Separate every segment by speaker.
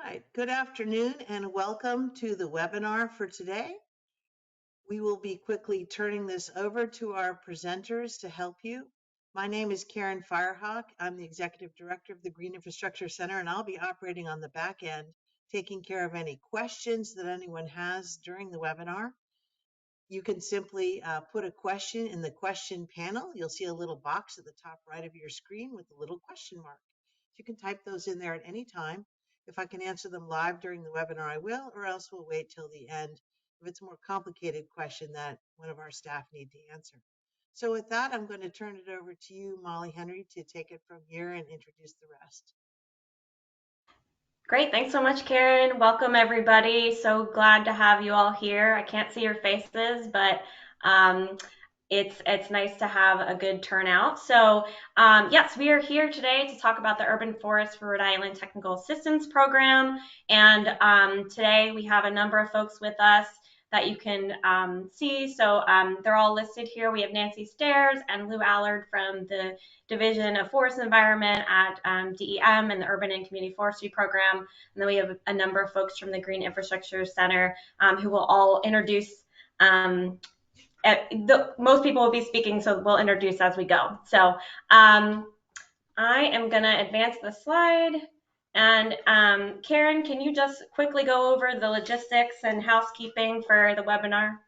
Speaker 1: right, good afternoon and welcome to the webinar for today. We will be quickly turning this over to our presenters to help you. My name is Karen Firehawk. I'm the Executive Director of the Green Infrastructure Center, and I'll be operating on the back end, taking care of any questions that anyone has during the webinar. You can simply put a question in the question panel. You'll see a little box at the top right of your screen with a little question mark. You can type those in there at any time. If I can answer them live during the webinar, I will, or else we'll wait till the end if it's a more complicated question that one of our staff need to answer. So with that, I'm going to turn it over to you, Molly Henry, to take it from here and introduce the rest.
Speaker 2: Great, thanks so much, Karen. Welcome, everybody. So glad to have you all here. I can't see your faces, but it's nice to have a good turnout. So yes, we are here today to talk about the Urban Forest for Rhode Island Technical Assistance Program. And today we have a number of folks with us that you can see. So they're all listed here. We have Nancy Stairs and Lou Allard from the Division of Forest Environment at DEM and the Urban and Community Forestry Program. And then we have a number of folks from the Green Infrastructure Center who will all introduce most people will be speaking, so we'll introduce as we go. So I am going to advance the slide. And Karen, can you just quickly go over the logistics and housekeeping for the webinar?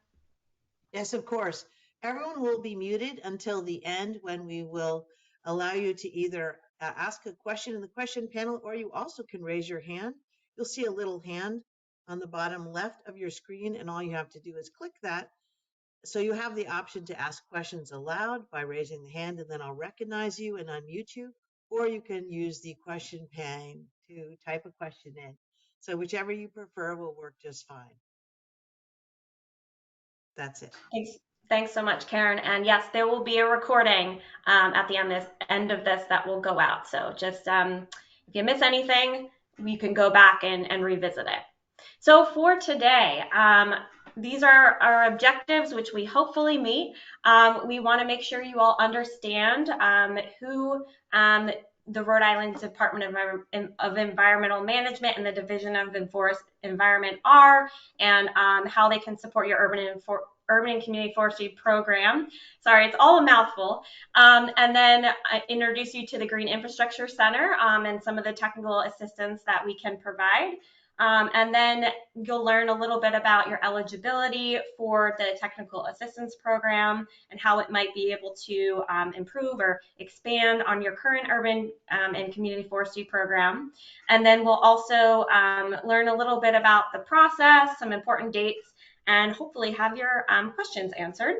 Speaker 1: Yes, of course. Everyone will be muted until the end when we will allow you to either ask a question in the question panel, or you also can raise your hand. You'll see a little hand on the bottom left of your screen, and all you have to do is click that. So you have the option to ask questions aloud by raising the hand, and then I'll recognize you and unmute you, or you can use the question pane to type a question in. So whichever you prefer will work just fine. That's it.
Speaker 2: Thanks so much, Karen. And yes, there will be a recording at the end of this that will go out. So just if you miss anything, you can go back and revisit it. So for today, these are our objectives, which we hopefully meet. We want to make sure you all understand who the Rhode Island Department of Environmental Management and the Division of Forest Environment are, and how they can support your urban and community forestry program. Sorry, it's all a mouthful. And then I introduce you to the Green Infrastructure Center and some of the technical assistance that we can provide. And then you'll learn a little bit about your eligibility for the technical assistance program and how it might be able to improve or expand on your current urban and community forestry program. And then we'll also learn a little bit about the process, some important dates, and hopefully have your questions answered.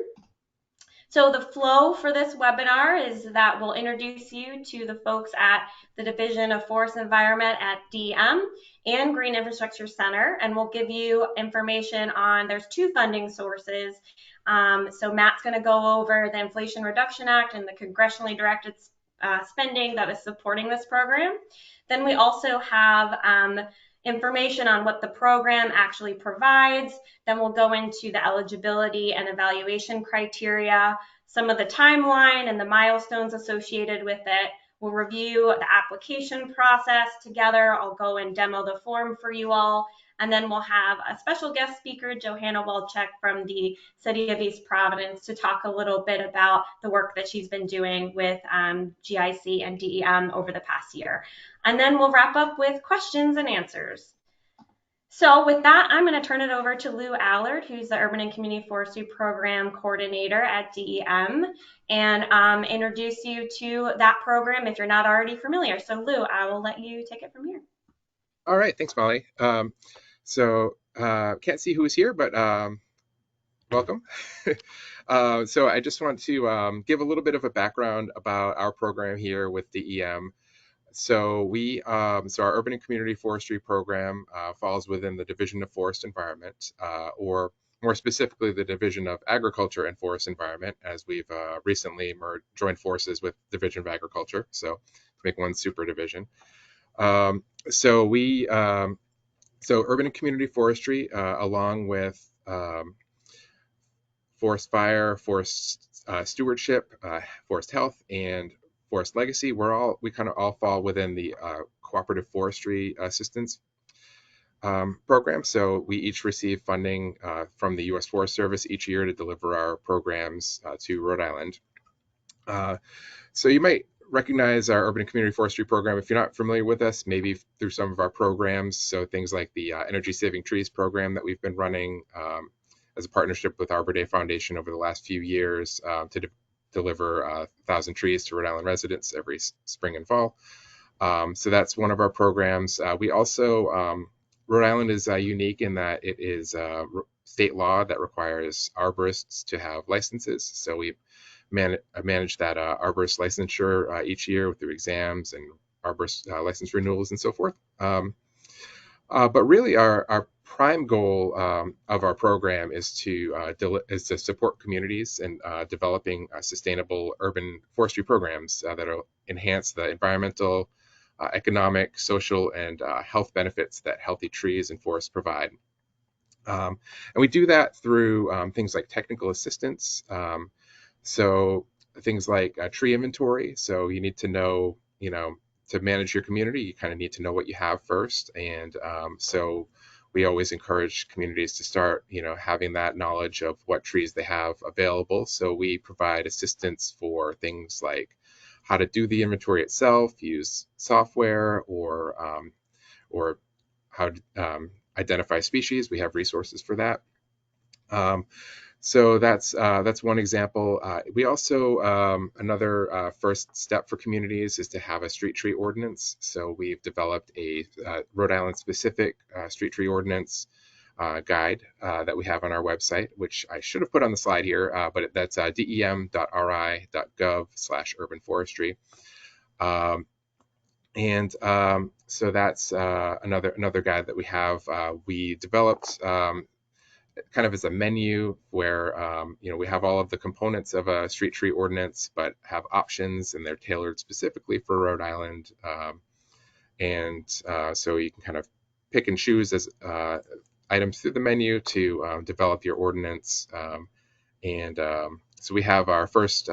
Speaker 2: So the flow for this webinar is that we'll introduce you to the folks at the Division of Forest Environment at DEM and Green Infrastructure Center, and we'll give you information on, there's two funding sources. So Matt's going to go over the Inflation Reduction Act and the congressionally directed spending that is supporting this program. Then we also have information on what the program actually provides. Then we'll go into the eligibility and evaluation criteria, some of the timeline and the milestones associated with it. We'll review the application process together. I'll go and demo the form for you all. And then we'll have a special guest speaker, Johanna Walczek from the City of East Providence, to talk a little bit about the work that she's been doing with GIC and DEM over the past year. And then we'll wrap up with questions and answers. So with that, I'm going to turn it over to Lou Allard, who's the Urban and Community Forestry Program Coordinator at DEM, and introduce you to that program if you're not already familiar. So Lou, I will let you take it from here.
Speaker 3: All right, thanks, Molly. Can't see who's here, but welcome. So I just want to give a little bit of a background about our program here with DEM. So our Urban and Community Forestry Program falls within the Division of Forest Environment, or more specifically, the Division of Agriculture and Forest Environment, as we've recently joined forces with Division of Agriculture, so to make one super division. So Urban and Community Forestry, along with forest fire, forest stewardship, forest health, and forest legacy, we kind of all fall within the cooperative forestry assistance program. So we each receive funding from the U.S. Forest Service each year to deliver our programs to Rhode Island. So you might recognize our urban and community forestry program if you're not familiar with us, maybe through some of our programs. So things like the Energy Saving Trees program that we've been running as a partnership with Arbor Day Foundation over the last few years to deliver 1,000 trees to Rhode Island residents every spring and fall. So that's one of our programs. We also, Rhode Island is unique in that it is state law that requires arborists to have licenses. So we manage that arborist licensure each year through exams and arborist license renewals and so forth. But really, our prime goal of our program is to support communities in developing sustainable urban forestry programs that will enhance the environmental, economic, social, and health benefits that healthy trees and forests provide. And we do that through things like technical assistance. So things like tree inventory. So you need to know, to manage your community, you kind of need to know what you have first. And so we always encourage communities to start, having that knowledge of what trees they have available. So we provide assistance for things like how to do the inventory itself, use software, or how to identify species. We have resources for that. So that's one example. We also, another first step for communities is to have a street tree ordinance. So we've developed a Rhode Island specific street tree ordinance guide that we have on our website, which I should have put on the slide here, but that's dem.ri.gov/urban forestry. So that's another guide that we have. We developed kind of as a menu where we have all of the components of a street tree ordinance, but have options, and they're tailored specifically for Rhode Island. So you can kind of pick and choose as items through the menu to develop your ordinance. So we have our first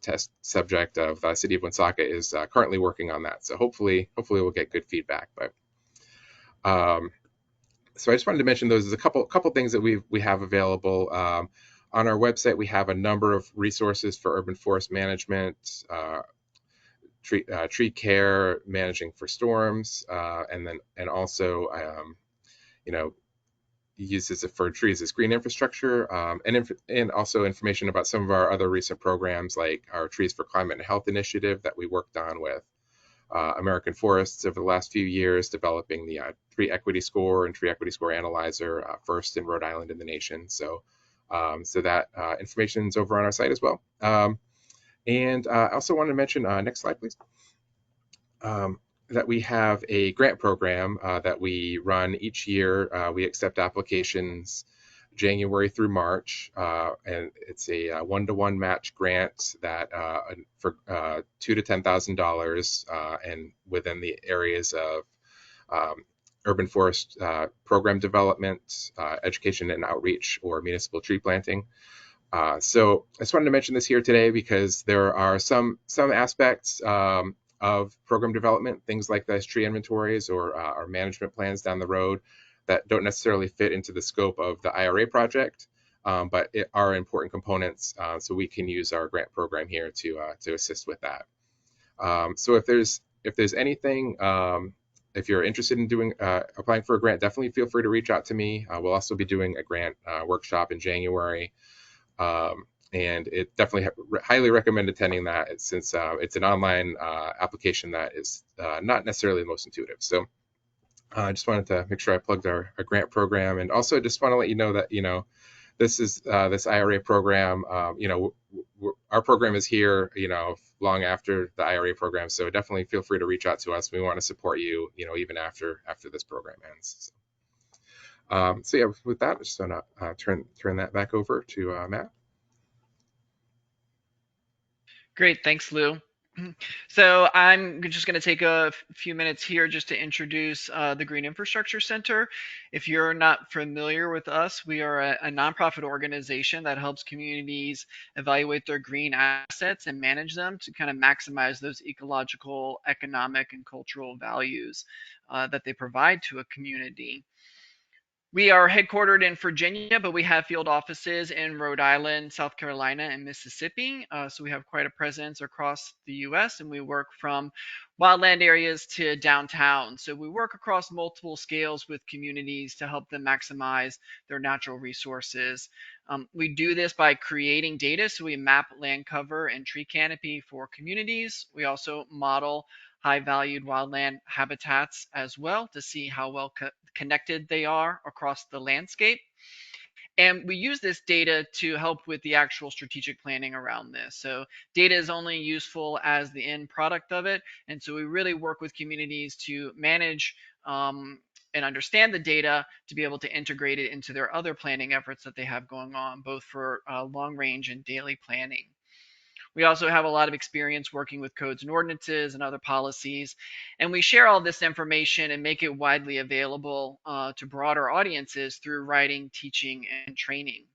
Speaker 3: test subject of City of Woonsocket is currently working on that. So hopefully we'll get good feedback. But so I just wanted to mention those as a couple things that we have available. On our website, we have a number of resources for urban forest management, tree care, managing for storms, and also uses it for trees as green infrastructure, and also information about some of our other recent programs, like our Trees for Climate and Health initiative that we worked on with American Forests over the last few years, developing the Tree Equity Score and Tree Equity Score Analyzer, first in Rhode Island in the nation. So that information is over on our site as well. And I also want to mention, next slide, please, that we have a grant program that we run each year. We accept applications January through March, and it's a one-to-one match grant that for $2,000 to $10,000, and within the areas of urban forest program development, education and outreach, or municipal tree planting. So I just wanted to mention this here today because there are some aspects of program development, things like those tree inventories or our management plans down the road, that don't necessarily fit into the scope of the IRA project, but it are important components. So we can use our grant program here to assist with that. So if there's anything, if you're interested in applying for a grant, definitely feel free to reach out to me. We'll also be doing a grant workshop in January. And it definitely highly recommend attending that, since it's an online application that is not necessarily the most intuitive. So I just wanted to make sure I plugged our grant program, and also just want to let you know that this is this IRA program. Our program is here long after the IRA program, so definitely feel free to reach out to us. We want to support you even after this program ends. So yeah, with that, I just want to turn that back over to Matt.
Speaker 4: Great, thanks, Lou. So I'm just going to take a few minutes here just to introduce the Green Infrastructure Center. If you're not familiar with us, we are a nonprofit organization that helps communities evaluate their green assets and manage them to kind of maximize those ecological, economic, and cultural values that they provide to a community. We are headquartered in Virginia, but we have field offices in Rhode Island, South Carolina, and Mississippi. So we have quite a presence across the US, and we work from wildland areas to downtown. So we work across multiple scales with communities to help them maximize their natural resources. We do this by creating data. So we map land cover and tree canopy for communities. We also model high valued wildland habitats as well to see how well connected they are across the landscape. And we use this data to help with the actual strategic planning around this. So data is only useful as the end product of it. And so we really work with communities to manage and understand the data to be able to integrate it into their other planning efforts that they have going on, both for long range and daily planning. We also have a lot of experience working with codes and ordinances and other policies. And we share all this information and make it widely available to broader audiences through writing, teaching, and training.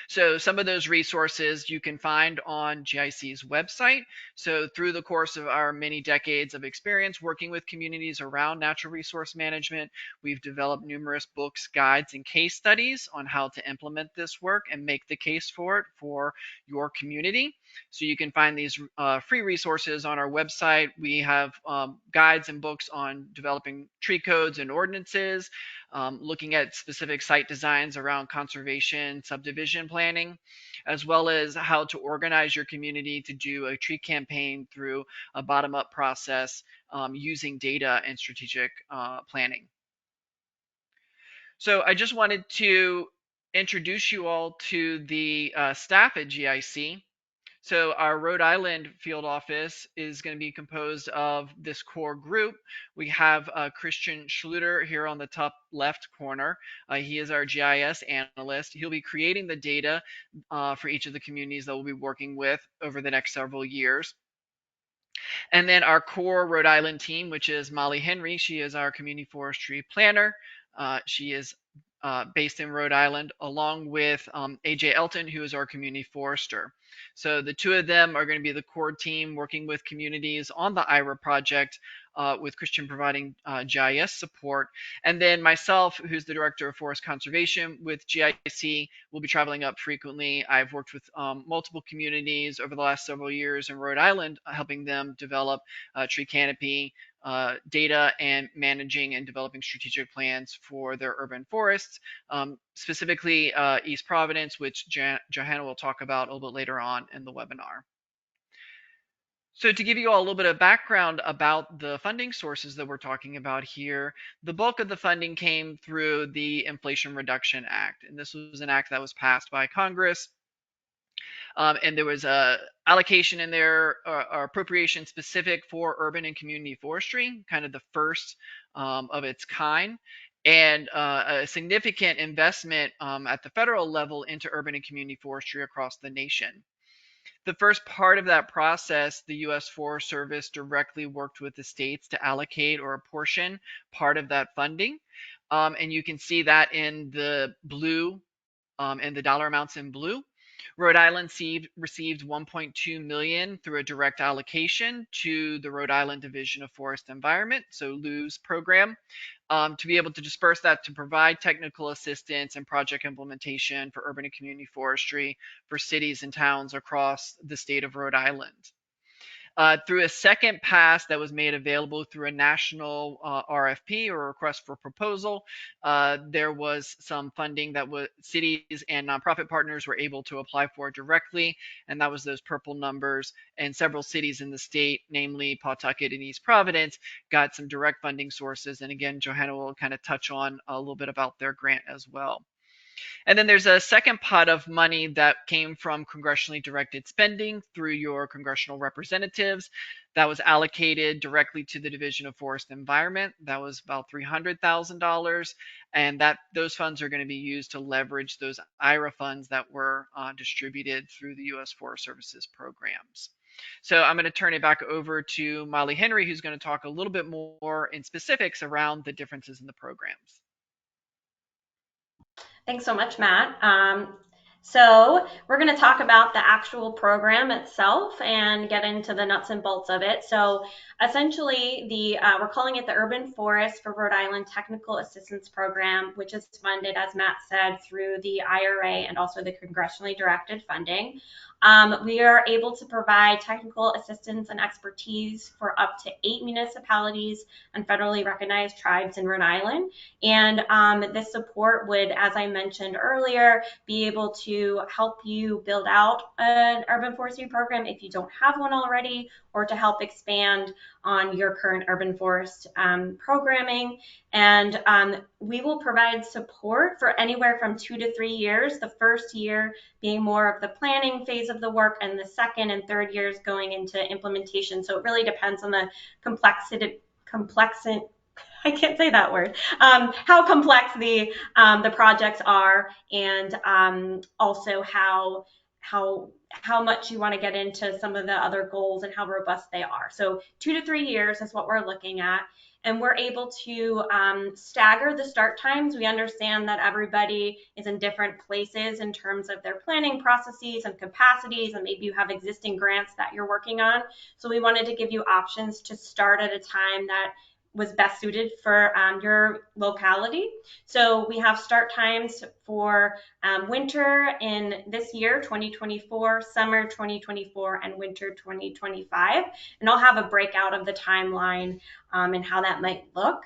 Speaker 4: So some of those resources you can find on GIC's website. So through the course of our many decades of experience working with communities around natural resource management, we've developed numerous books, guides, and case studies on how to implement this work and make the case for it for your community. So you can find these free resources on our website. We have guides and books on developing tree codes and ordinances, looking at specific site designs around conservation, subdivision planning, as well as how to organize your community to do a tree campaign through a bottom-up process using data and strategic planning. So I just wanted to introduce you all to the staff at GIC. So our Rhode Island field office is going to be composed of this core group. We have Christian Schluter here on the top left corner. He is our GIS analyst. He'll be creating the data for each of the communities that we'll be working with over the next several years. And then our core Rhode Island team, which is Molly Henry. She is our community forestry planner. She is based in Rhode Island, along with AJ Elton, who is our community forester. So the two of them are going to be the core team working with communities on the IRA project, with Christian providing GIS support. And then myself, who's the director of forest conservation with GIC, will be traveling up frequently. I've worked with multiple communities over the last several years in Rhode Island, helping them develop tree canopy data and managing and developing strategic plans for their urban forests, specifically East Providence, which Johanna will talk about a little bit later on in the webinar. So to give you all a little bit of background about the funding sources that we're talking about here, the bulk of the funding came through the Inflation Reduction Act. And this was an act that was passed by Congress. And there was a allocation in there, or appropriation specific for urban and community forestry, kind of the first of its kind, and a significant investment at the federal level into urban and community forestry across the nation. The first part of that process, the U.S. Forest Service directly worked with the states to allocate or apportion part of that funding. And you can see that in the blue, and the dollar amounts in blue. Rhode Island received 1.2 million through a direct allocation to the Rhode Island Division of Forest Environment, so LU's program, to be able to disperse that to provide technical assistance and project implementation for urban and community forestry for cities and towns across the state of Rhode Island. Through a second pass that was made available through a national RFP, or request for proposal, there was some funding that cities and nonprofit partners were able to apply for directly, and that was those purple numbers. And several cities in the state, namely Pawtucket and East Providence, got some direct funding sources. And again, Johanna will kind of touch on a little bit about their grant as well. And then there's a second pot of money that came from congressionally directed spending through your congressional representatives that was allocated directly to the Division of Forest Environment. That was about $300,000. And those funds are going to be used to leverage those IRA funds that were distributed through the U.S. Forest Services programs. So I'm going to turn it back over to Molly Henry, who's going to talk a little bit more in specifics around the differences in the programs.
Speaker 2: Thanks so much, Matt. So we're going to talk about the actual program itself and get into the nuts and bolts of it. So essentially, we're calling it the Urban Forest for Rhode Island Technical Assistance Program, which is funded, as Matt said, through the IRA and also the congressionally directed funding. We are able to provide technical assistance and expertise for up to 8 municipalities and federally recognized tribes in Rhode Island. And this support would, as I mentioned earlier, be able to help you build out an urban forestry program if you don't have one already, or to help expand on your current urban forest programming. And we will provide support for anywhere from 2 to 3 years, the first year being more of the planning phase of the work, and the second and third years going into implementation. So it really depends on the complexity, I can't say that word. How complex the projects are, and also how much you want to get into some of the other goals and how robust they are. So 2 to 3 years is what we're looking at. And we're able to stagger the start times. We understand that everybody is in different places in terms of their planning processes and capacities, and maybe you have existing grants that you're working on. So we wanted to give you options to start at a time that was best suited for your locality. So we have start times for winter in this year, 2024, summer 2024, and winter 2025. And I'll have a breakout of the timeline and how that might look.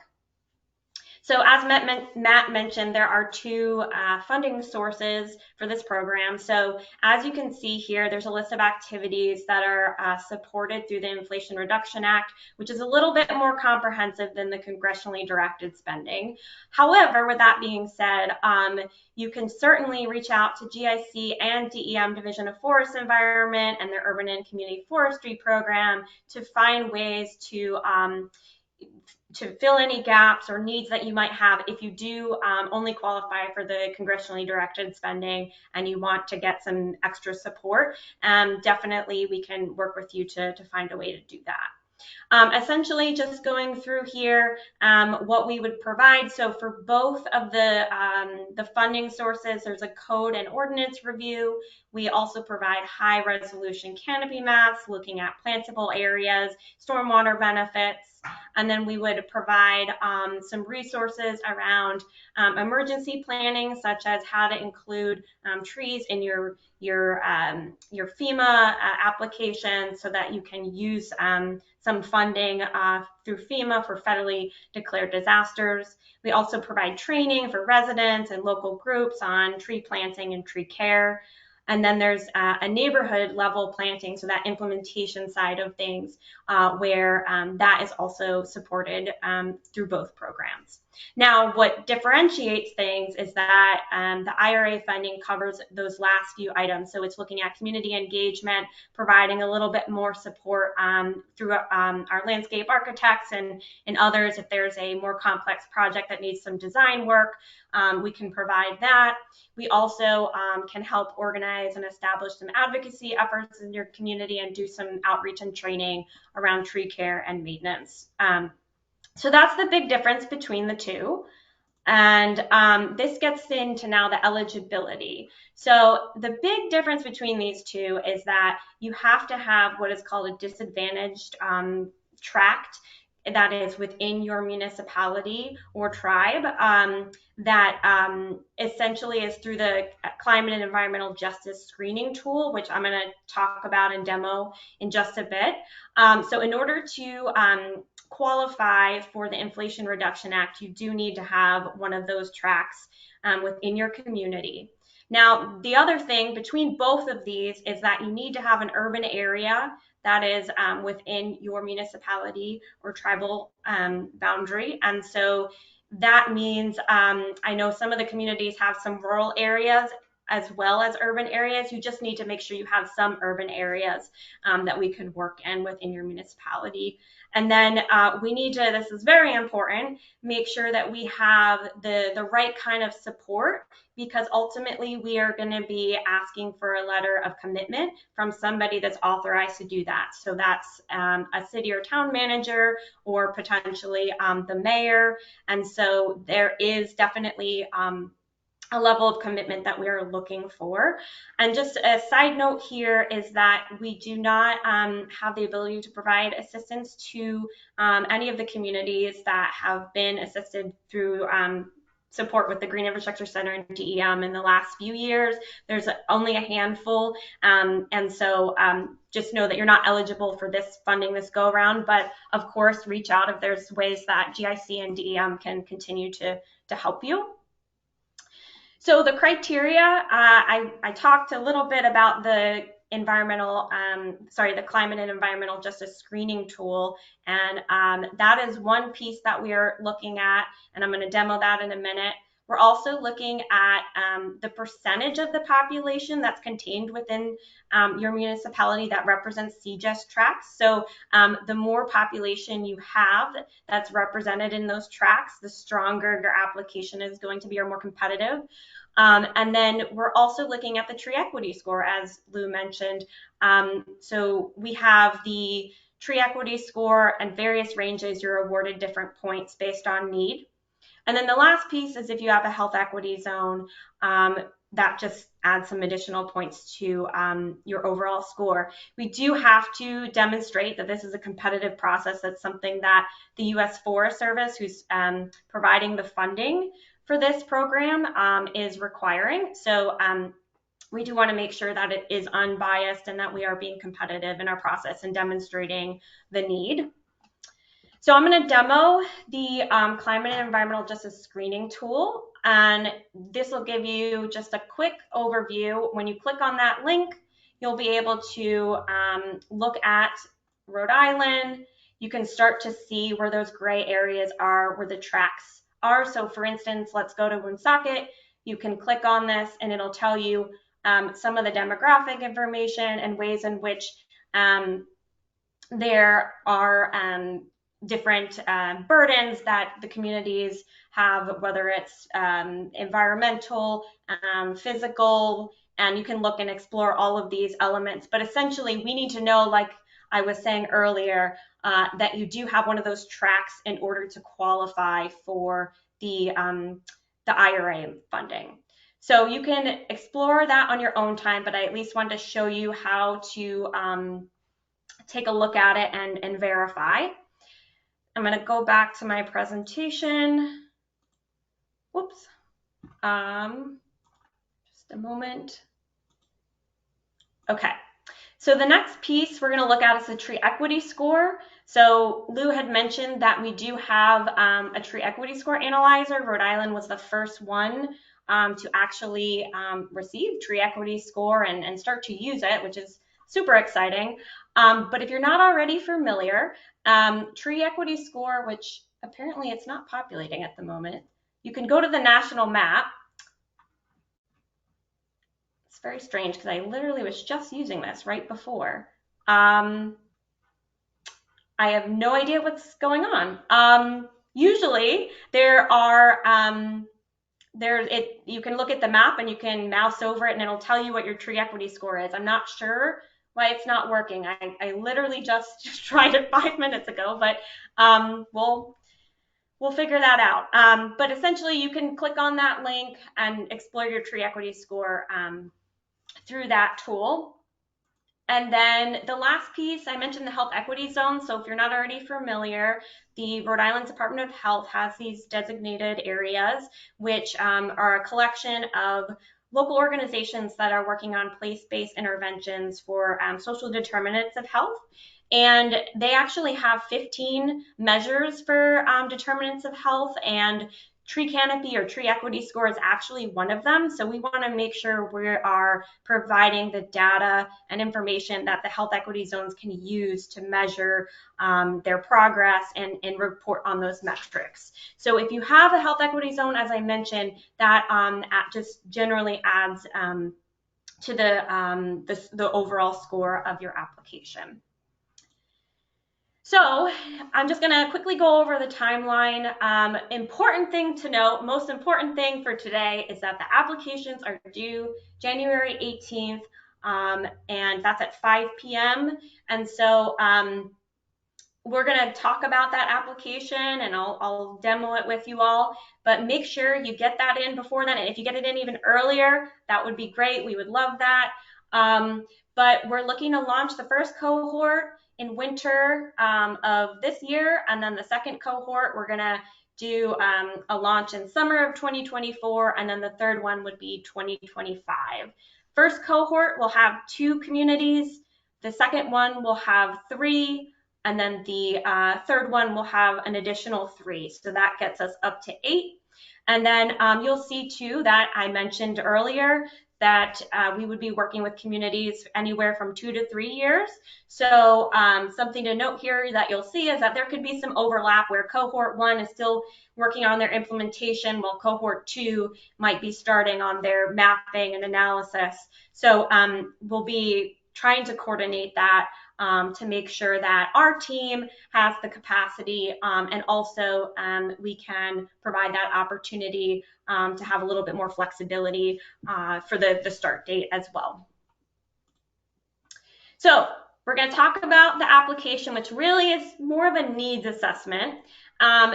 Speaker 2: So as Matt mentioned, there are 2 funding sources for this program. So as you can see here, there's a list of activities that are supported through the Inflation Reduction Act, which is a little bit more comprehensive than the congressionally directed spending. However, with that being said, you can certainly reach out to GIC and DEM Division of Forest Environment and their Urban and Community Forestry program to find ways to fill any gaps or needs that you might have if you do only qualify for the congressionally directed spending and you want to get some extra support. Definitely we can work with you to find a way to do that. Essentially, just going through here, what we would provide. So for both of the funding sources, there's a code and ordinance review. We also provide high resolution canopy maps, looking at plantable areas, stormwater benefits, and then we would provide some resources around emergency planning, such as how to include trees in your FEMA application so that you can use some funding through FEMA for federally declared disasters. We also provide training for residents and local groups on tree planting and tree care. And then there's a neighborhood level planting, so that implementation side of things, where that is also supported through both programs. Now, what differentiates things is that the IRA funding covers those last few items. So it's looking at community engagement, providing a little bit more support through our landscape architects and others. If there's a more complex project that needs some design work, we can provide that. We also can help organize and establish some advocacy efforts in your community and do some outreach and training around tree care and maintenance. So that's the big difference between the two. And this gets into now the eligibility. So the big difference between these two is that you have to have what is called a disadvantaged tract that is within your municipality or tribe, that essentially is through the Climate and Environmental Justice Screening Tool, which I'm going to talk about and demo in just a bit. So in order to qualify for the Inflation Reduction Act, you do need to have one of those tracts within your community. Now, the other thing between both of these is that you need to have an urban area that is within your municipality or tribal boundary. And so that means, I know some of the communities have some rural areas as well as urban areas. You just need to make sure you have some urban areas that we could work in within your municipality. And then we need to, this is very important, make sure that we have the right kind of support, because ultimately we are going to be asking for a letter of commitment from somebody that's authorized to do that. So that's a city or town manager, or potentially the mayor. And so there is definitely a level of commitment that we are looking for. And just a side note here is that we do not have the ability to provide assistance to any of the communities that have been assisted through support with the Green Infrastructure Center and DEM in the last few years. There's only a handful, and so just know that you're not eligible for this funding this go around, but of course reach out if there's ways that GIC and DEM can continue to help you. So the criteria, I talked a little bit about the the climate and environmental justice screening tool, and that is one piece that we are looking at, and I'm going to demo that in a minute. We're also looking at the percentage of the population that's contained within your municipality that represents CGES tracts. So the more population you have that's represented in those tracts, the stronger your application is going to be, or more competitive. And then we're also looking at the tree equity score, as Lou mentioned. So we have the tree equity score and various ranges. You're awarded different points based on need. And then the last piece is if you have a health equity zone, that just adds some additional points to your overall score. We do have to demonstrate that this is a competitive process. That's something that the U.S. Forest Service, who's providing the funding for this program, is requiring. So we do want to make sure that it is unbiased and that we are being competitive in our process and demonstrating the need. So I'm going to demo the climate and environmental justice screening tool, and this will give you just a quick overview. When you click on that link, you'll be able to look at Rhode Island. You can start to see where those gray areas are, where the tracks are. So for instance, let's go to Woonsocket. You can click on this and it'll tell you some of the demographic information and ways in which there are different burdens that the communities have, whether it's environmental, physical, and you can look and explore all of these elements. But essentially, we need to know, like I was saying earlier, that you do have one of those tracks in order to qualify for the IRA funding. So you can explore that on your own time, but I at least wanted to show you how to take a look at it and verify. I'm going to go back to my presentation. Whoops. Just a moment. Okay. So the next piece we're going to look at is the tree equity score. So Lou had mentioned that we do have a tree equity score analyzer. Rhode Island was the first one to actually receive tree equity score and start to use it, which is super exciting. But if you're not already familiar, tree equity score, which apparently it's not populating at the moment, you can go to the national map. It's very strange because I literally was just using this right before. I have no idea what's going on. Usually there are, you can look at the map and you can mouse over it and it'll tell you what your tree equity score is. I'm not sure why it's not working. I literally just tried it 5 minutes ago, but we'll figure that out. But essentially you can click on that link and explore your tree equity score through that tool. And then the last piece, I mentioned the health equity zone. So if you're not already familiar, the Rhode Island Department of Health has these designated areas, which are a collection of local organizations that are working on place-based interventions for social determinants of health. And they actually have 15 measures for determinants of health, and tree canopy or tree equity score is actually one of them. So we want to make sure we are providing the data and information that the health equity zones can use to measure their progress and report on those metrics. So if you have a health equity zone, as I mentioned, that just generally adds to the overall score of your application. So I'm just going to quickly go over the timeline. Important thing to note, most important thing for today is that the applications are due January 18th, and that's at 5 p.m. And so we're going to talk about that application and I'll demo it with you all, but make sure you get that in before then. And if you get it in even earlier, that would be great. We would love that. But we're looking to launch the first cohort in winter of this year. And then the second cohort, we're going to do a launch in summer of 2024. And then the third one would be 2025. First cohort will have 2 communities. The second one will have 3. And then the third one will have an additional 3. So that gets us up to 8. And then you'll see too that I mentioned earlier that we would be working with communities anywhere from 2 to 3 years. So something to note here that you'll see is that there could be some overlap where cohort 1 is still working on their implementation while cohort 2 might be starting on their mapping and analysis. So we'll be trying to coordinate that to make sure that our team has the capacity and also we can provide that opportunity to have a little bit more flexibility for the start date as well. So we're going to talk about the application, which really is more of a needs assessment.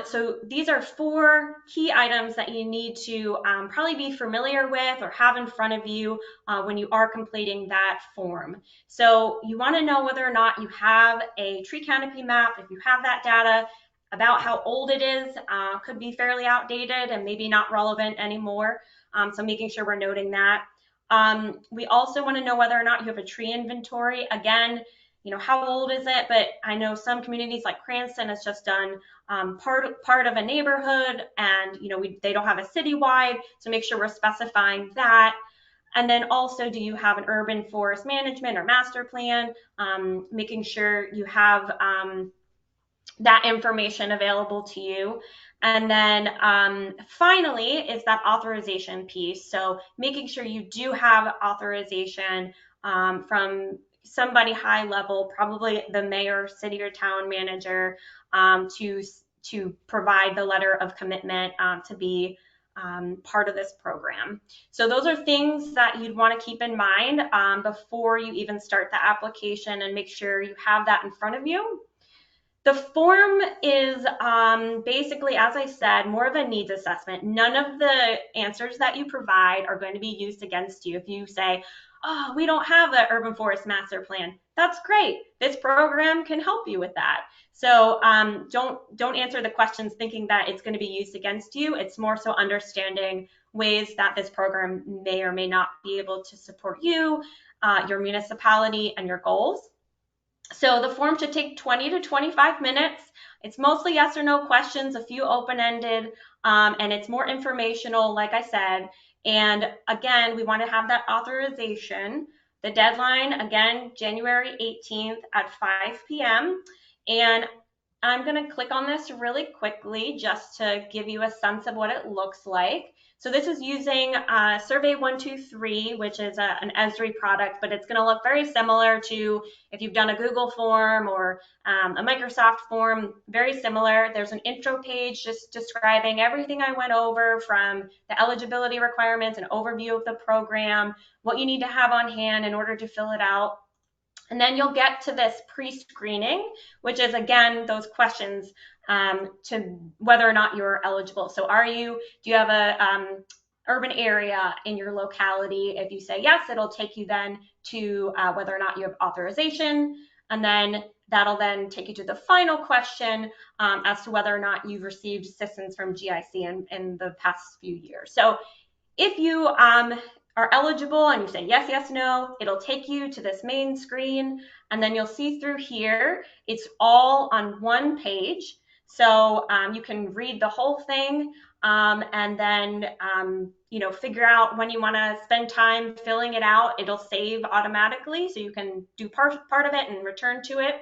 Speaker 2: So these are 4 key items that you need to probably be familiar with or have in front of you when you are completing that form. So you want to know whether or not you have a tree canopy map. If you have that data, about how old it is, could be fairly outdated and maybe not relevant anymore. So making sure we're noting that. We also want to know whether or not you have a tree inventory. Again, you know, how old is it? But I know some communities like Cranston has just done part of a neighborhood, and you know they don't have a citywide, so make sure we're specifying that. And then also, do you have an urban forest management or master plan? Making sure you have that information available to you. And then finally is that authorization piece. So making sure you do have authorization from somebody high level, probably the mayor, city or town manager, to provide the letter of commitment to be part of this program. So those are things that you'd want to keep in mind before you even start the application, and make sure you have that in front of you. The form is basically, as I said, more of a needs assessment. None of the answers that you provide are going to be used against you. If you say, oh, we don't have an urban forest master plan, that's great. This program can help you with that. So don't answer the questions thinking that it's going to be used against you. It's more so understanding ways that this program may or may not be able to support you, your municipality, and your goals. So the form should take 20 to 25 minutes. It's mostly yes or no questions, a few open-ended, and it's more informational, like I said. And again, we want to have that authorization. The deadline, again, January 18th at 5 p.m. And I'm going to click on this really quickly just to give you a sense of what it looks like. So this is using Survey 123, which is an Esri product, but it's going to look very similar to if you've done a Google form or a Microsoft form, very similar. There's an intro page just describing everything I went over, from the eligibility requirements, an overview of the program, what you need to have on hand in order to fill it out. And then you'll get to this pre-screening, which is, again, those questions to whether or not you're eligible. So do you have a urban area in your locality? If you say yes, it'll take you then to whether or not you have authorization. And then that'll then take you to the final question as to whether or not you've received assistance from GIC in the past few years. So if you are eligible and you say yes, yes, no, it'll take you to this main screen, and then you'll see through here, it's all on one page. So you can read the whole thing and then figure out when you want to spend time filling it out. It'll save automatically, so you can do part of it and return to it.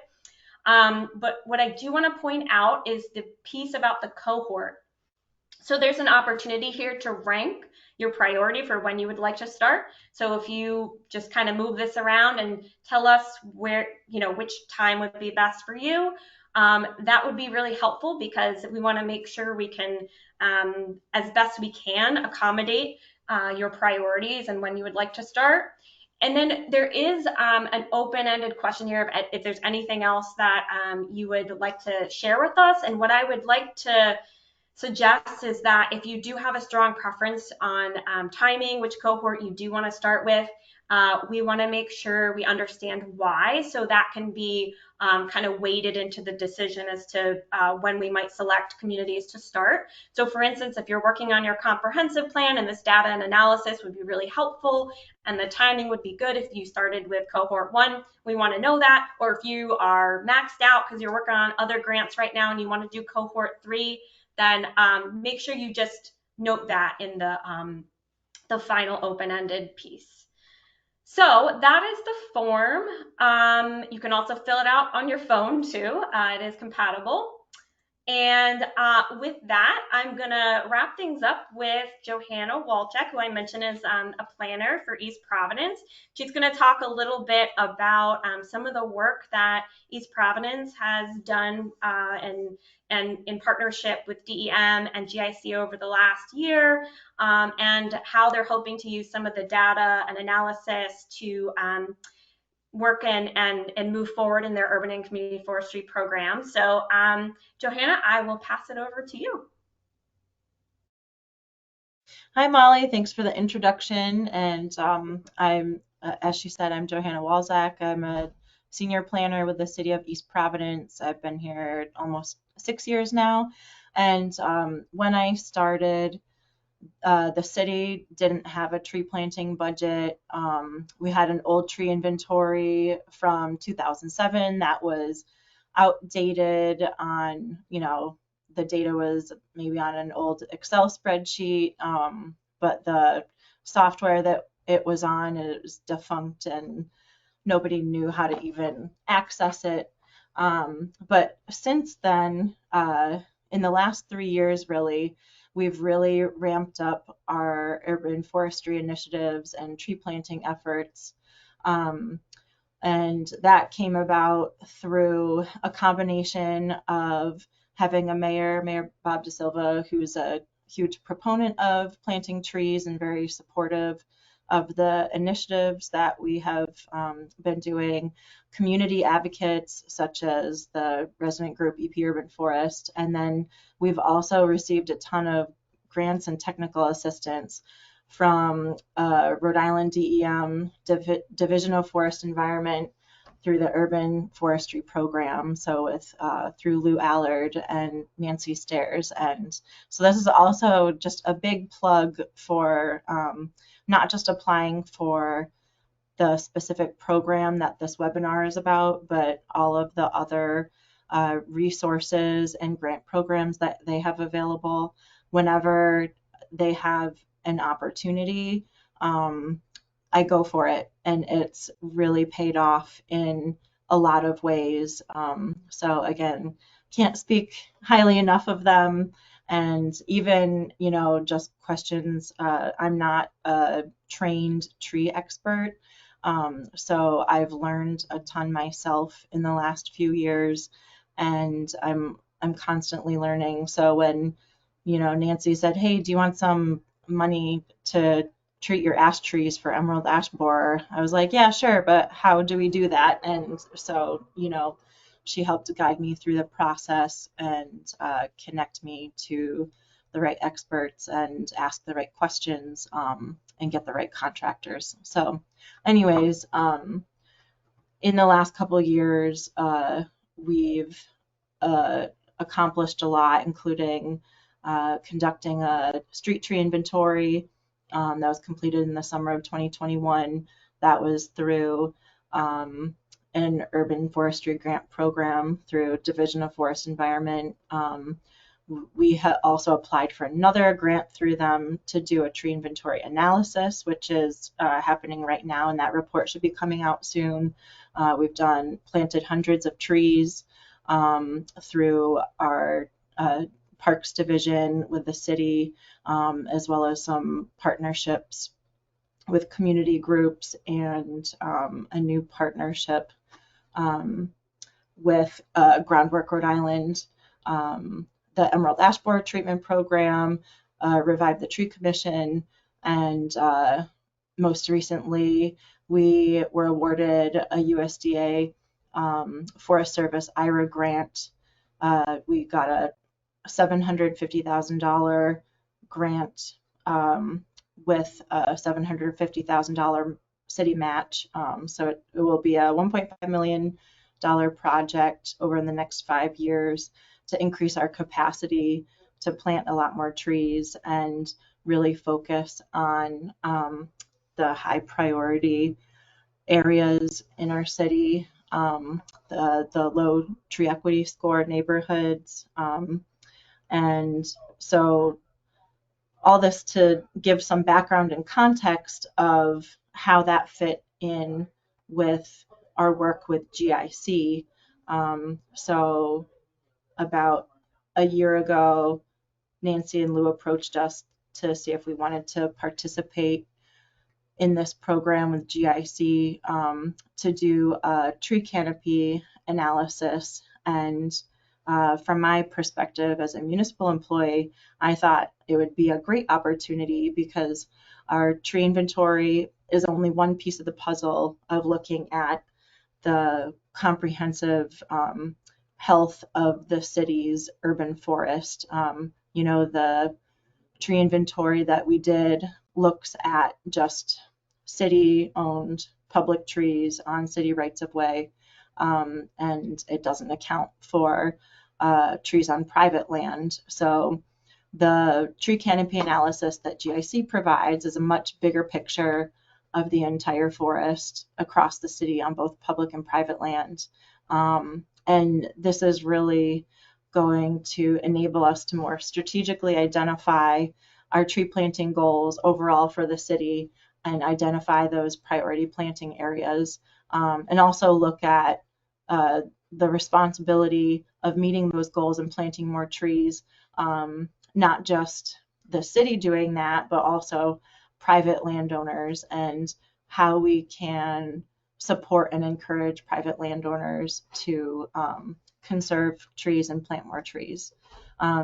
Speaker 2: But what I do want to point out is the piece about the cohort. So there's an opportunity here to rank your priority for when you would like to start. So if you just kind of move this around and tell us which time would be best for you, that would be really helpful, because we want to make sure we can, as best we can, accommodate your priorities and when you would like to start. And then there is an open-ended question here if there's anything else that you would like to share with us. And what I would like to suggest is that if you do have a strong preference on timing, which cohort you do want to start with, we want to make sure we understand why, so that can be kind of weighted into the decision as to when we might select communities to start. So for instance, if you're working on your comprehensive plan and this data and analysis would be really helpful, and the timing would be good if you started with cohort 1, we want to know that. Or if you are maxed out because you're working on other grants right now and you want to do cohort 3, then make sure you just note that in the final open-ended piece. So that is the form. You can also fill it out on your phone too. It is compatible. And with that, I'm going to wrap things up with Johanna Walczak, who I mentioned is a planner for East Providence. She's going to talk a little bit about some of the work that East Providence has done and in partnership with DEM and GIC over the last year, and how they're hoping to use some of the data and analysis to work and move forward in their urban and community forestry program. So Johanna, I will pass it over to you.
Speaker 5: Hi, Molly. Thanks for the introduction. And I'm, as she said, I'm Johanna Walczak. I'm a senior planner with the City of East Providence. I've been here almost 6 years now. And when I started, the city didn't have a tree planting budget. We had an old tree inventory from 2007 that was outdated on, the data was maybe on an old Excel spreadsheet, but the software that it was on is defunct and nobody knew how to even access it. But since then, in the last 3 years, really, we've really ramped up our urban forestry initiatives and tree planting efforts. And that came about through a combination of having a Mayor Bob DeSilva, who's a huge proponent of planting trees and very supportive of the initiatives that we have been doing, community advocates such as the resident group EP Urban Forest, and then we've also received a ton of grants and technical assistance from Rhode Island DEM, Division of Forest Environment, through the Urban Forestry Program, so with through Lou Allard and Nancy Stairs. And so this is also just a big plug for not just applying for the specific program that this webinar is about, but all of the other resources and grant programs that they have available whenever they have an opportunity. I go for it, and it's really paid off in a lot of ways. So again, can't speak highly enough of them. And even, just questions, I'm not a trained tree expert. So I've learned a ton myself in the last few years, and I'm constantly learning. So when, Nancy said, "Hey, do you want some money to treat your ash trees for emerald ash borer?" I was like, "Yeah, sure, but how do we do that?" And so, she helped guide me through the process and connect me to the right experts and ask the right questions and get the right contractors. So anyways, in the last couple of years, we've accomplished a lot, including conducting a street tree inventory that was completed in the summer of 2021. That was through an urban forestry grant program through Division of Forest Environment. We also applied for another grant through them to do a tree inventory analysis, which is happening right now, and that report should be coming out soon. We've planted hundreds of trees through our Parks Division with the city, as well as some partnerships with community groups and a new partnership with Groundwork Rhode Island, the Emerald Ash Borer Treatment Program, Revive the Tree Commission, and most recently we were awarded a USDA Forest Service IRA grant. We got a $750,000 grant with a $750,000 city match. So it will be a $1.5 million project over the next 5 years to increase our capacity to plant a lot more trees and really focus on the high priority areas in our city, the low tree equity score neighborhoods. And so all this to give some background and context of how that fit in with our work with GIC. So about a year ago, Nancy and Lou approached us to see if we wanted to participate in this program with GIC to do a tree canopy analysis. And from my perspective as a municipal employee, I thought it would be a great opportunity because our tree inventory is only one piece of the puzzle of looking at the comprehensive health of the city's urban forest. The tree inventory that we did looks at just city-owned public trees on city rights-of-way, and it doesn't account for trees on private land. So the tree canopy analysis that GIC provides is a much bigger picture of the entire forest across the city on both public and private land. And this is really going to enable us to more strategically identify our tree planting goals overall for the city and identify those priority planting areas, and also look at the responsibility of meeting those goals and planting more trees, not just the city doing that, but also private landowners and how we can support and encourage private landowners to conserve trees and plant more trees.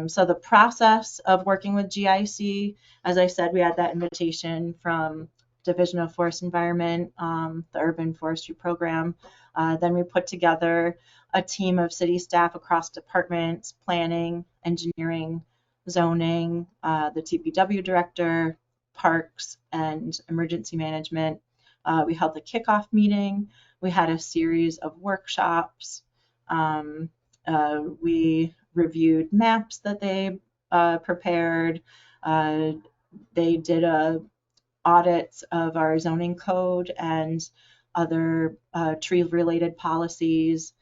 Speaker 5: So the process of working with GIC, as I said, we had that invitation from Division of Forest Environment, the Urban Forestry Program. Then we put together a team of city staff across departments, planning, engineering, zoning, the TPW director, parks, and emergency management. We held the kickoff meeting. We had a series of workshops. We reviewed maps that they prepared. They did audits of our zoning code and other tree-related policies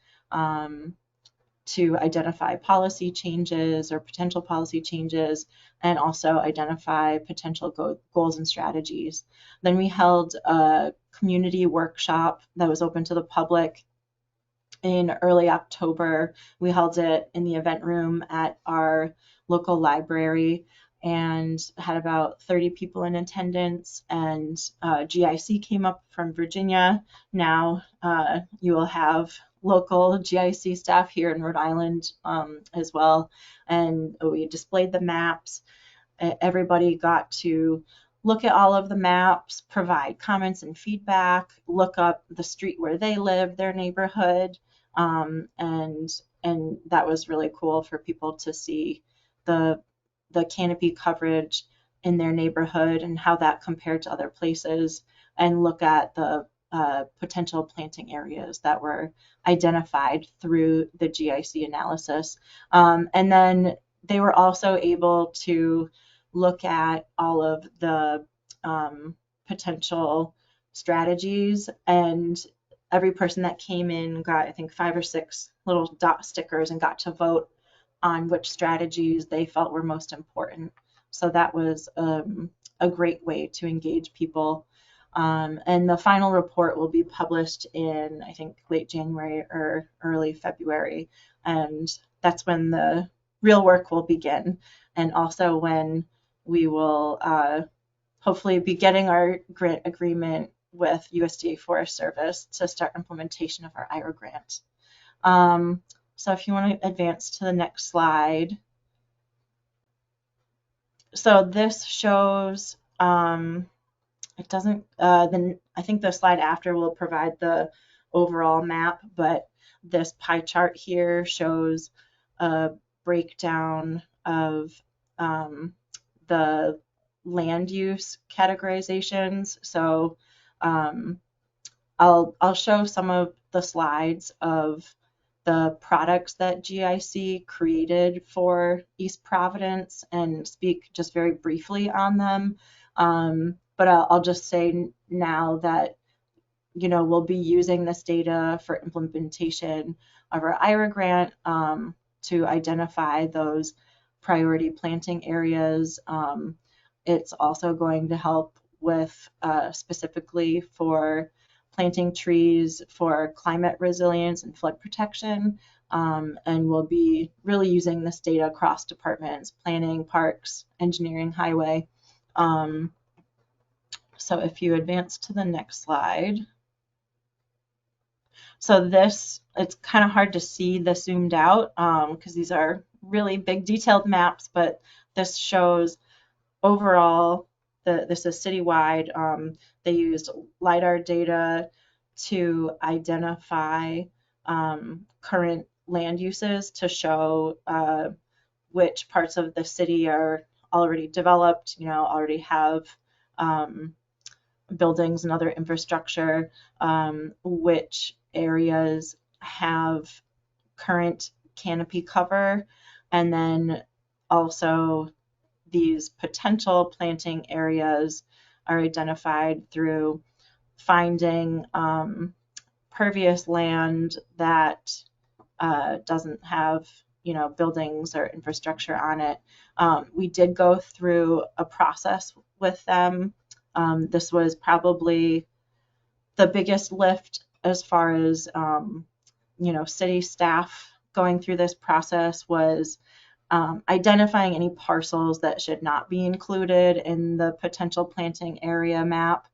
Speaker 5: to identify policy changes or potential policy changes, and also identify potential goals and strategies. Then we held a community workshop that was open to the public in early October. We held it in the event room at our local library and had about 30 people in attendance, and GIC came up from Virginia. Now you will have local GIC staff here in Rhode Island as well, and we displayed the maps. Everybody got to look at all of the maps, provide comments and feedback, look up the street where they live, their neighborhood, and that was really cool for people to see the canopy coverage in their neighborhood and how that compared to other places, and look at the potential planting areas that were identified through the GIC analysis. And then they were also able to look at all of the potential strategies, and every person that came in got, I think, 5 or 6 little dot stickers and got to vote on which strategies they felt were most important. So that was a great way to engage people. And the final report will be published in, I think, late January or early February. And that's when the real work will begin. And also when we will hopefully be getting our grant agreement with USDA Forest Service to start implementation of our IRA grant. So if you want to advance to the next slide. So this shows it doesn't, then I think the slide after will provide the overall map, but this pie chart here shows a breakdown of the land use categorizations. So I'll show some of the slides of the products that GIC created for East Providence and speak just very briefly on them. But I'll just say now that, you know, we'll be using this data for implementation of our IRA grant to identify those priority planting areas. It's also going to help with specifically for planting trees for climate resilience and flood protection. And we'll be really using this data across departments, planning, parks, engineering, highway. So if you advance to the next slide. So this, it's kind of hard to see the zoomed out because these are really big detailed maps, but this shows overall, this is citywide. They used LiDAR data to identify current land uses to show which parts of the city are already developed, you know, already have buildings and other infrastructure, which areas have current canopy cover, and then also these potential planting areas are identified through finding pervious land that doesn't have, you know, buildings or infrastructure on it. We did go through a process with them. This was probably the biggest lift as far as, you know, city staff going through this process was identifying any parcels that should not be included in the potential planting area map,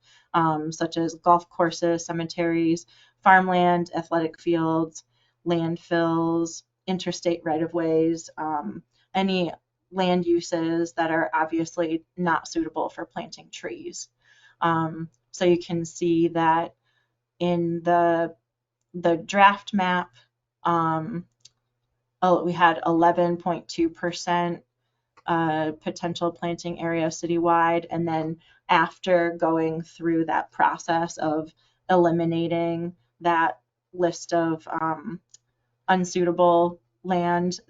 Speaker 5: such as golf courses, cemeteries, farmland, athletic fields, landfills, interstate right-of-ways, any land uses that are obviously not suitable for planting trees. So you can see that in the draft map, we had 11.2% potential planting area citywide, and then after going through that process of eliminating that list of unsuitable land,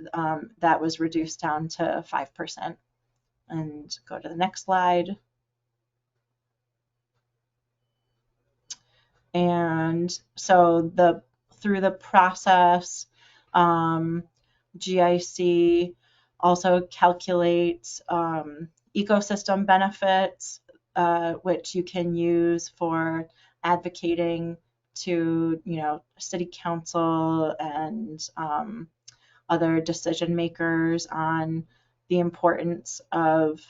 Speaker 5: that was reduced down to 5%. And go to the next slide. And so through the process, GIC also calculates ecosystem benefits, which you can use for advocating to, you know, city council and other decision makers on the importance of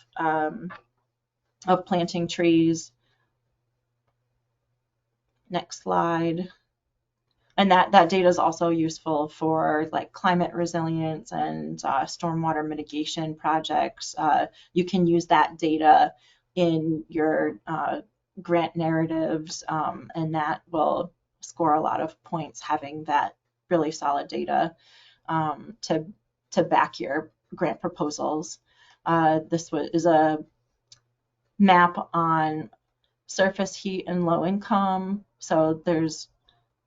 Speaker 5: planting trees. Next slide. And that data is also useful for like climate resilience and stormwater mitigation projects. You can use that data in your grant narratives, and that will score a lot of points having that really solid data to back your grant proposals. This is a map on surface heat and low income. So there's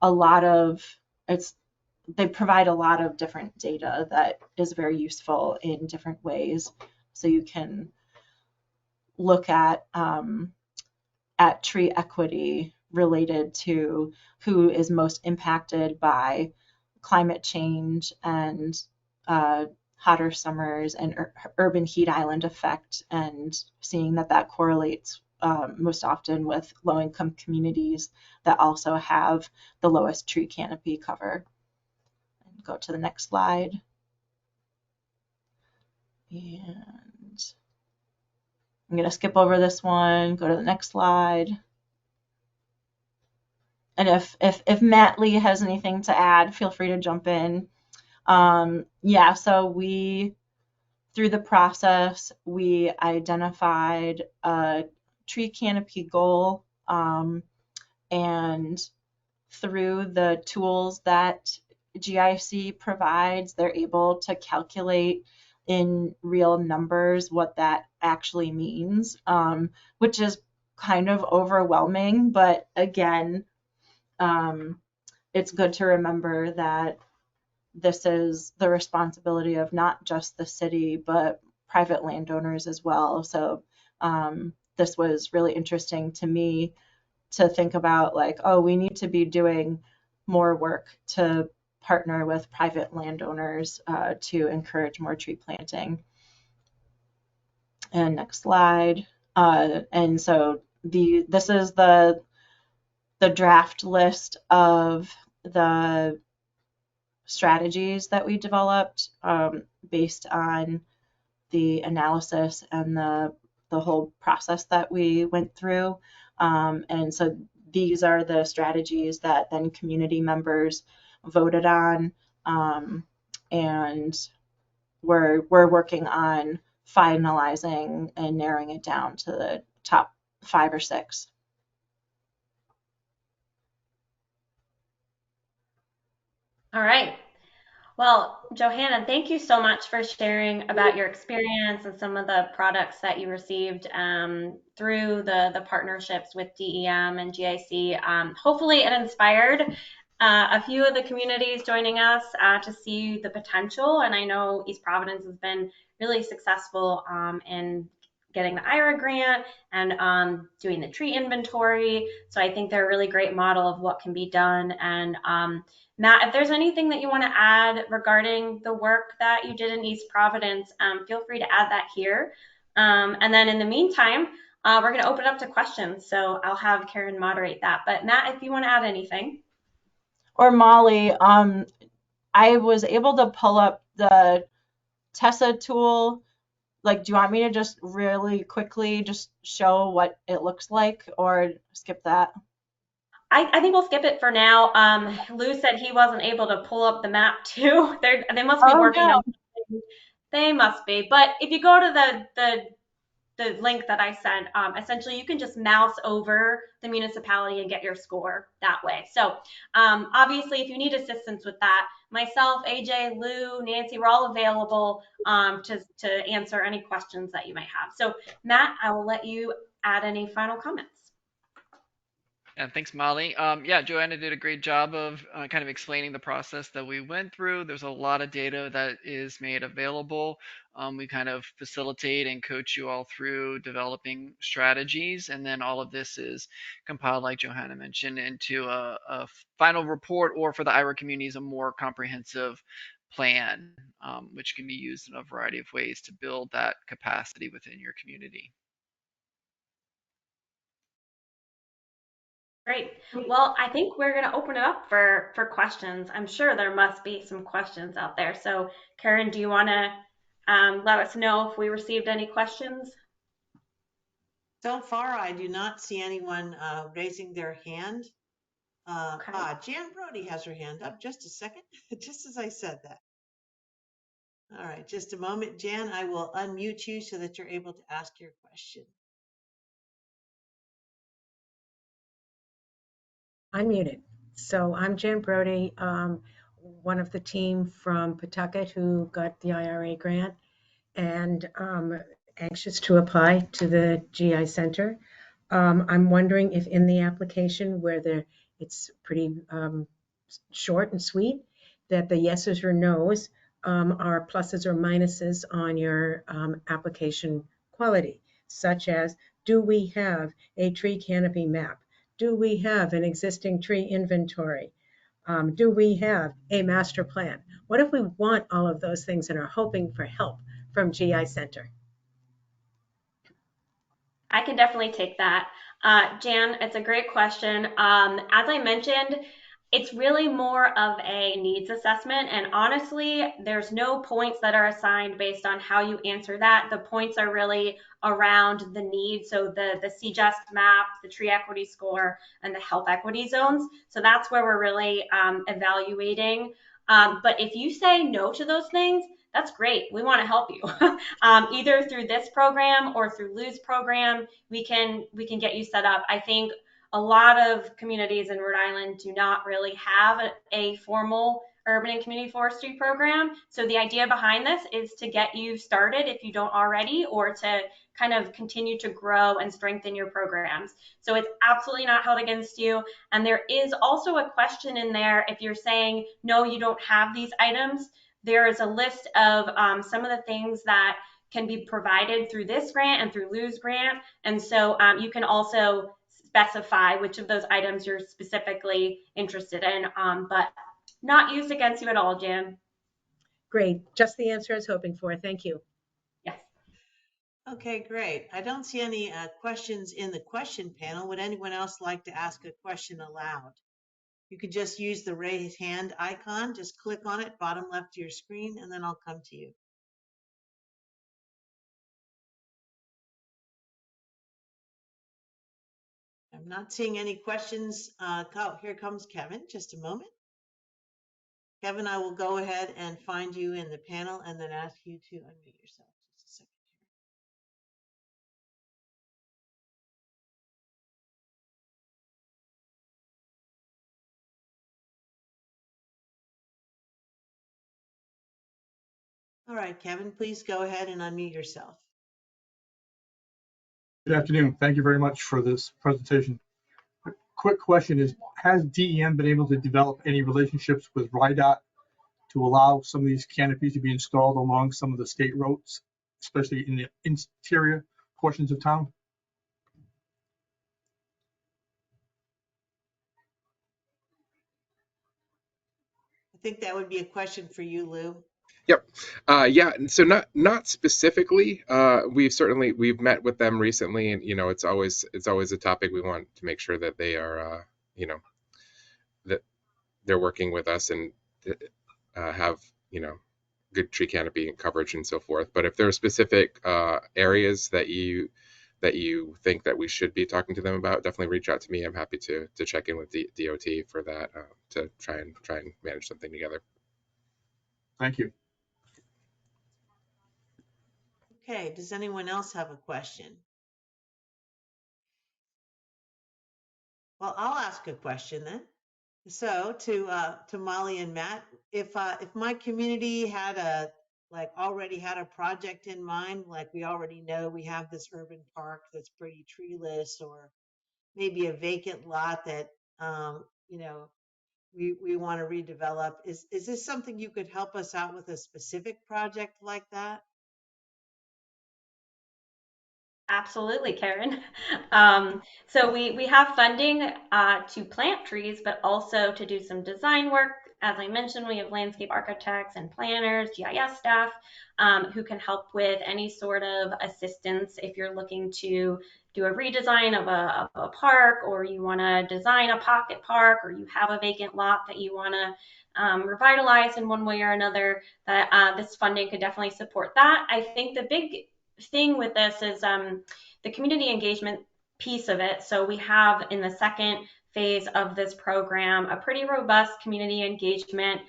Speaker 5: a lot of, they provide a lot of different data that is very useful in different ways. So you can look at tree equity related to who is most impacted by climate change and hotter summers and urban heat island effect, and seeing that correlates most often with low-income communities that also have the lowest tree canopy cover. And go to the next slide. And I'm going to skip over this one, go to the next slide. And if Matt Lee has anything to add, feel free to jump in. Yeah, so through the process, we identified a tree canopy goal, and through the tools that GIC provides, they're able to calculate in real numbers what that actually means, which is kind of overwhelming. But again, it's good to remember that this is the responsibility of not just the city, but private landowners as well. So this was really interesting to me to think about, like, oh, we need to be doing more work to partner with private landowners to encourage more tree planting. And next slide. And so this is the draft list of the strategies that we developed based on the analysis and the whole process that we went through. And so these are the strategies that then community members voted on, and we're working on finalizing and narrowing it down to the top 5 or 6.
Speaker 2: All right. Well, Johanna, thank you so much for sharing about your experience and some of the products that you received through the partnerships with DEM and GIC. Hopefully it inspired a few of the communities joining us to see the potential. And I know East Providence has been really successful in getting the IRA grant and doing the tree inventory. So I think they're a really great model of what can be done. And Matt, if there's anything that you want to add regarding the work that you did in East Providence, feel free to add that here. And then in the meantime, we're going to open up to questions. So I'll have Karen moderate that. But Matt, if you want to add anything.
Speaker 5: Or Molly, I was able to pull up the Tessa tool. Like, do you want me to just really quickly just show what it looks like, or skip that?
Speaker 2: I think we'll skip it for now. Lou said he wasn't able to pull up the map too. They must be working on something. They must be. But if you go to the link that I sent, essentially you can just mouse over the municipality and get your score that way. So obviously, if you need assistance with that, myself, AJ, Lou, Nancy, we're all available to answer any questions that you might have. So Matt, I will let you add any final comments.
Speaker 4: And thanks, Molly. Yeah, Joanna did a great job of kind of explaining the process that we went through. There's a lot of data that is made available. We kind of facilitate and coach you all through developing strategies, and then all of this is compiled, like Johanna mentioned, into a final report, or for the IRA communities, a more comprehensive plan, which can be used in a variety of ways to build that capacity within your community.
Speaker 2: Great. Well, I think we're going to open it up for questions. I'm sure there must be some questions out there. So, Karen, do you want to let us know if we received any questions?
Speaker 1: So far, I do not see anyone raising their hand.
Speaker 2: Okay.
Speaker 1: Jan Brody has her hand up. Just a second, just as I said that. All right, just a moment, Jan. I will unmute you so that you're able to ask your question.
Speaker 6: Unmuted. So I'm Jan Brody, one of the team from Pawtucket who got the IRA grant, and anxious to apply to the GI Center. I'm wondering if in the application where it's pretty short and sweet, that the yeses or nos are pluses or minuses on your application quality, such as, do we have a tree canopy map? Do we have an existing tree inventory? Do we have a master plan? What if we want all of those things and are hoping for help from GI Center?
Speaker 2: I can definitely take that. Jan, it's a great question. As I mentioned, it's really more of a needs assessment. And honestly, there's no points that are assigned based on how you answer that. The points are really around the need. So the CJEST map, the tree equity score, and the health equity zones. So that's where we're really evaluating. But if you say no to those things, that's great. We want to help you. Either through this program or through Lou's program, we can get you set up. I think a lot of communities in Rhode Island do not really have a formal urban and community forestry program. So the idea behind this is to get you started if you don't already, or to kind of continue to grow and strengthen your programs. So it's absolutely not held against you. And there is also a question in there if you're saying, no, you don't have these items. There is a list of some of the things that can be provided through this grant and through Lou's grant. And so you can also specify which of those items you're specifically interested in, but not used against you at all, Jan.
Speaker 6: Great. Just the answer I was hoping for. Thank you.
Speaker 2: Yes.
Speaker 1: Okay, great. I don't see any questions in the question panel. Would anyone else like to ask a question aloud? You can just use the raise hand icon. Just click on it, bottom left of your screen, and then I'll come to you. I'm not seeing any questions. Oh, here comes Kevin. Just a moment. Kevin, I will go ahead and find you in the panel and then ask you to unmute yourself. Just a second here. All right, Kevin, please go ahead and unmute yourself.
Speaker 7: Good afternoon. Thank you very much for this presentation. A quick question is, has DEM been able to develop any relationships with RIDOT to allow some of these canopies to be installed along some of the state roads, especially in the interior portions of town?
Speaker 1: I think that would be a question for you, Lou.
Speaker 3: Yep. Yeah. And so not specifically. We've met with them recently, and it's always a topic we want to make sure that they are that they're working with us and have good tree canopy and coverage and so forth. But if there are specific areas that you think that we should be talking to them about, definitely reach out to me. I'm happy to check in with DOT for that, to try and manage something together.
Speaker 7: Thank you.
Speaker 1: Okay, does anyone else have a question? Well, I'll ask a question then. So to Molly and Matt, if my community had already had a project in mind, like we already know we have this urban park that's pretty treeless, or maybe a vacant lot that we want to redevelop, is this something you could help us out with, a specific project like that?
Speaker 2: Absolutely, Karen. So we have funding to plant trees, but also to do some design work. As I mentioned, we have landscape architects and planners, GIS staff, who can help with any sort of assistance if you're looking to do a redesign of a park, or you want to design a pocket park, or you have a vacant lot that you want to revitalize in one way or another. That this funding could definitely support that. I think the big thing with this is the community engagement piece of it. So we have in the second phase of this program a pretty robust community engagement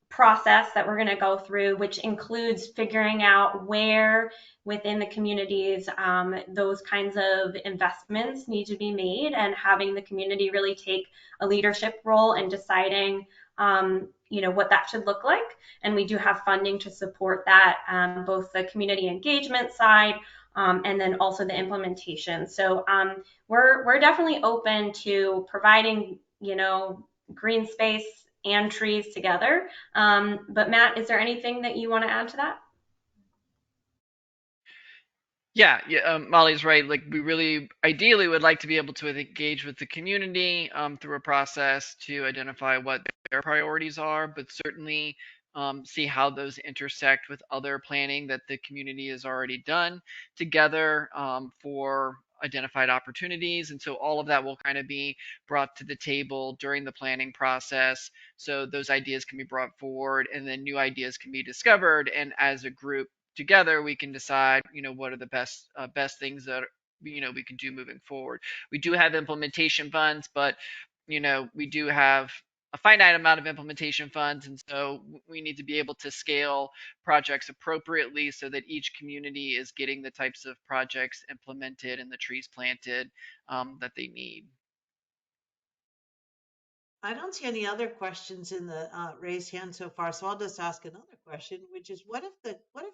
Speaker 2: process that we're going to go through, which includes figuring out where within the communities those kinds of investments need to be made, and having the community really take a leadership role in deciding what that should look like. And we do have funding to support that, both the community engagement side and then also the implementation. So we're definitely open to providing, green space and trees together. But Matt, is there anything that you want to add to that?
Speaker 4: Yeah, Molly's right. Like, we really ideally would like to be able to engage with the community through a process to identify what their priorities are, but certainly see how those intersect with other planning that the community has already done together for identified opportunities. And so all of that will kind of be brought to the table during the planning process. So those ideas can be brought forward, and then new ideas can be discovered. And as a group together, we can decide, what are the best things that we can do moving forward. We do have implementation funds, but we do have a finite amount of implementation funds, and so we need to be able to scale projects appropriately so that each community is getting the types of projects implemented and the trees planted that they need.
Speaker 1: I don't see any other questions in the raised hand so far, so I'll just ask another question, which is what if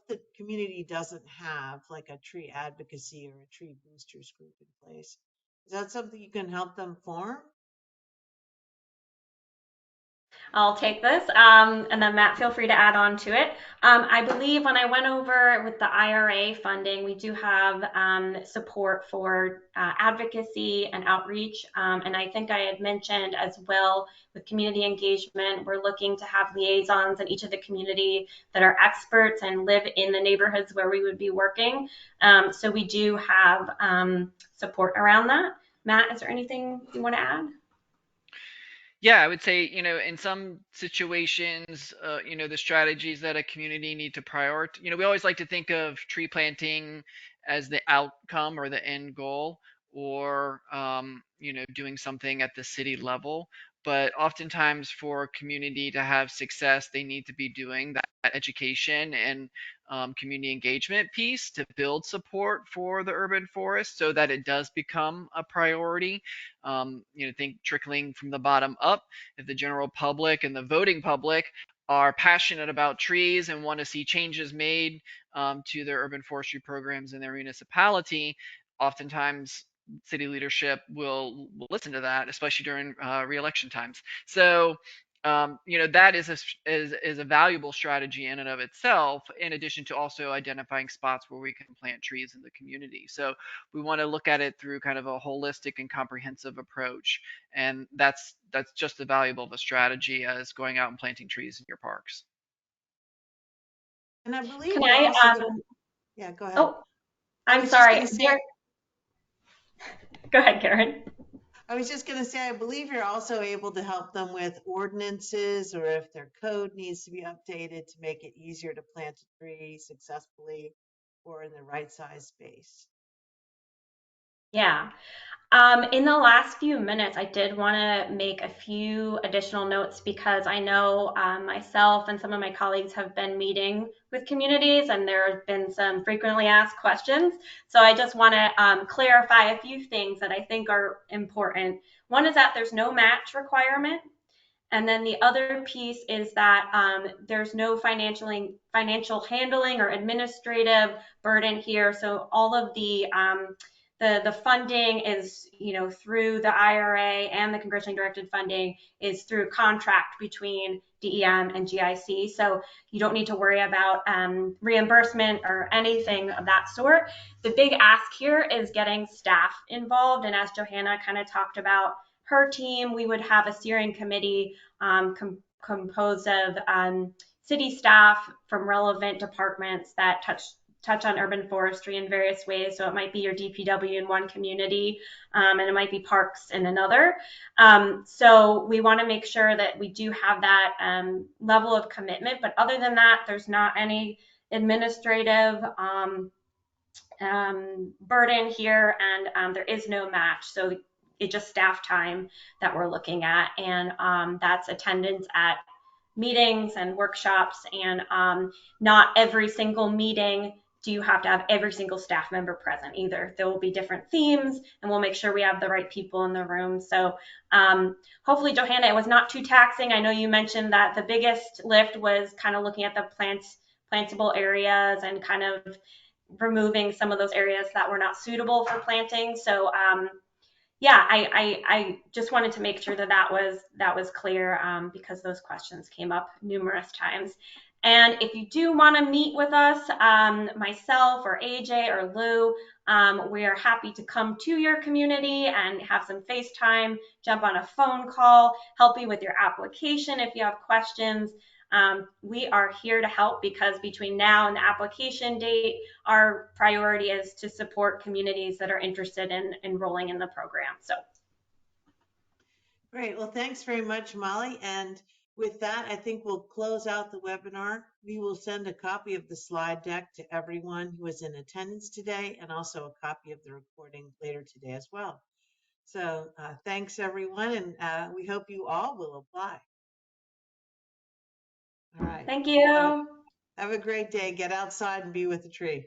Speaker 1: the community doesn't have like a tree advocacy or a tree boosters group in place? Is that something you can help them form?
Speaker 2: I'll take this. And then Matt, feel free to add on to it. I believe when I went over with the IRA funding, we do have support for advocacy and outreach. And I think I had mentioned as well with community engagement, we're looking to have liaisons in each of the community that are experts and live in the neighborhoods where we would be working. So we do have support around that. Matt, is there anything you want to add?
Speaker 4: Yeah, I would say, in some situations, the strategies that a community need to prioritize, we always like to think of tree planting as the outcome or the end goal, or, doing something at the city level. But oftentimes for a community to have success, they need to be doing that education and community engagement piece to build support for the urban forest so that it does become a priority. Think trickling from the bottom up. If the general public and the voting public are passionate about trees and want to see changes made to their urban forestry programs in their municipality, oftentimes city leadership will listen to that, especially during re-election times. So that is a valuable strategy in and of itself, in addition to also identifying spots where we can plant trees in the community. So we want to look at it through kind of a holistic and comprehensive approach, and that's just as valuable of a strategy as going out and planting trees in your parks.
Speaker 1: And I believe
Speaker 2: Can
Speaker 1: you're
Speaker 2: I?
Speaker 1: also going to, yeah, go ahead.
Speaker 2: Oh,
Speaker 1: I
Speaker 2: I'm
Speaker 1: was just
Speaker 2: sorry.
Speaker 1: going to say,
Speaker 2: Go ahead, Karen.
Speaker 1: I was just going to say, I believe you're also able to help them with ordinances or if their code needs to be updated to make it easier to plant a tree successfully or in the right size space.
Speaker 2: Yeah. In the last few minutes, I did want to make a few additional notes because I know myself and some of my colleagues have been meeting with communities and there have been some frequently asked questions. So I just want to clarify a few things that I think are important. One is that there's no match requirement. And then the other piece is that there's no financial handling or administrative burden here. So all of the funding is, through the IRA, and the congressionally directed funding is through contract between DEM and GIC. So you don't need to worry about reimbursement or anything of that sort. The big ask here is getting staff involved. And as Johanna kind of talked about her team, we would have a steering committee composed of city staff from relevant departments that touch on urban forestry in various ways. So it might be your DPW in one community, and it might be parks in another. So we want to make sure that we do have that level of commitment. But other than that, there's not any administrative burden here, and there is no match. So it's just staff time that we're looking at, and that's attendance at meetings and workshops, and not every single meeting do you have to have every single staff member present either. There will be different themes, and we'll make sure we have the right people in the room. So hopefully, Johanna, it was not too taxing. I know you mentioned that the biggest lift was kind of looking at the plantable areas and kind of removing some of those areas that were not suitable for planting. So yeah, I just wanted to make sure that was clear, because those questions came up numerous times. And if you do want to meet with us, myself or AJ or Lou, we are happy to come to your community and have some FaceTime, jump on a phone call, help you with your application if you have questions. We are here to help, because between now and the application date, our priority is to support communities that are interested in enrolling in the program. So
Speaker 1: Great. Well, thanks very much, Molly. And with that, I think we'll close out the webinar. We will send a copy of the slide deck to everyone who is in attendance today, and also a copy of the recording later today as well. So thanks, everyone, and we hope you all will apply. All right.
Speaker 2: Thank you.
Speaker 1: Have a great day. Get outside and be with the tree.